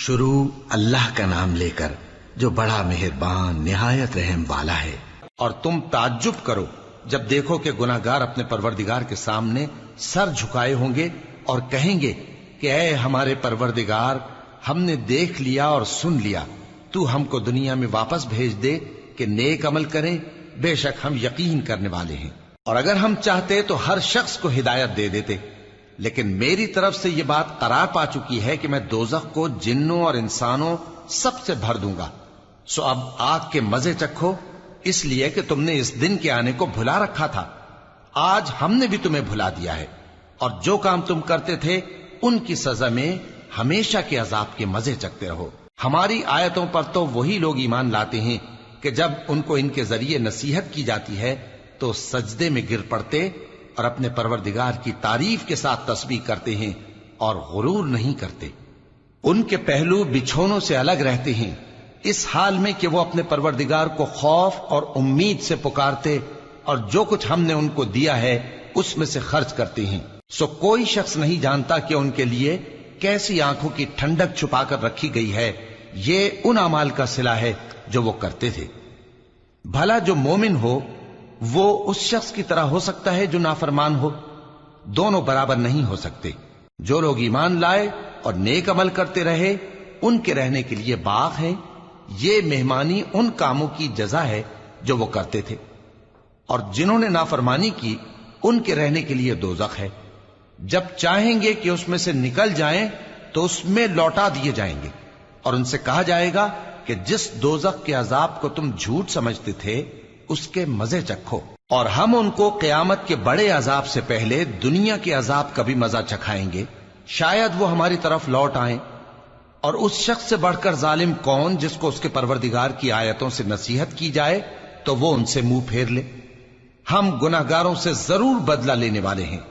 شروع اللہ کا نام لے کر جو بڑا مہربان نہایت رحم والا ہے۔ اور تم تعجب کرو جب دیکھو کہ گناہگار اپنے پروردگار کے سامنے سر جھکائے ہوں گے اور کہیں گے کہ اے ہمارے پروردگار، ہم نے دیکھ لیا اور سن لیا، تو ہم کو دنیا میں واپس بھیج دے کہ نیک عمل کریں، بے شک ہم یقین کرنے والے ہیں۔ اور اگر ہم چاہتے تو ہر شخص کو ہدایت دے دیتے، لیکن میری طرف سے یہ بات قرار پا چکی ہے کہ میں دوزخ کو جنوں اور انسانوں سب سے بھر دوں گا، سو اب آگ کے مزے چکھو، اس لیے کہ تم نے اس دن کے آنے کو بھلا رکھا تھا۔ آج ہم نے بھی تمہیں بھلا دیا ہے، اور جو کام تم کرتے تھے ان کی سزا میں ہمیشہ کے عذاب کے مزے چکتے رہو۔ ہماری آیتوں پر تو وہی لوگ ایمان لاتے ہیں کہ جب ان کو ان کے ذریعے نصیحت کی جاتی ہے تو سجدے میں گر پڑتے اور اپنے پروردگار کی تعریف کے ساتھ تسبیح کرتے ہیں اور غرور نہیں کرتے۔ ان کے پہلو بچھونوں سے الگ رہتے ہیں، اس حال میں کہ وہ اپنے پروردگار کو خوف اور امید سے پکارتے اور جو کچھ ہم نے ان کو دیا ہے اس میں سے خرچ کرتے ہیں۔ سو کوئی شخص نہیں جانتا کہ ان کے لیے کیسی آنکھوں کی ٹھنڈک چھپا کر رکھی گئی ہے، یہ ان اعمال کا صلہ ہے جو وہ کرتے تھے۔ بھلا جو مومن ہو وہ اس شخص کی طرح ہو سکتا ہے جو نافرمان ہو؟ دونوں برابر نہیں ہو سکتے۔ جو لوگ ایمان لائے اور نیک عمل کرتے رہے ان کے رہنے کے لیے باغ ہیں، یہ مہمانی ان کاموں کی جزا ہے جو وہ کرتے تھے، اور جنہوں نے نافرمانی کی ان کے رہنے کے لیے دوزخ ہے، جب چاہیں گے کہ اس میں سے نکل جائیں تو اس میں لوٹا دیے جائیں گے، اور ان سے کہا جائے گا کہ جس دوزخ کے عذاب کو تم جھوٹ سمجھتے تھے اس کے مزے چکھو، اور ہم ان کو قیامت کے بڑے عذاب سے پہلے دنیا کے عذاب کا بھی مزہ چکھائیں گے، شاید وہ ہماری طرف لوٹ آئیں۔ اور اس شخص سے بڑھ کر ظالم کون جس کو اس کے پروردگار کی آیتوں سے نصیحت کی جائے تو وہ ان سے منہ پھیر لے۔ ہم گناہگاروں سے ضرور بدلہ لینے والے ہیں۔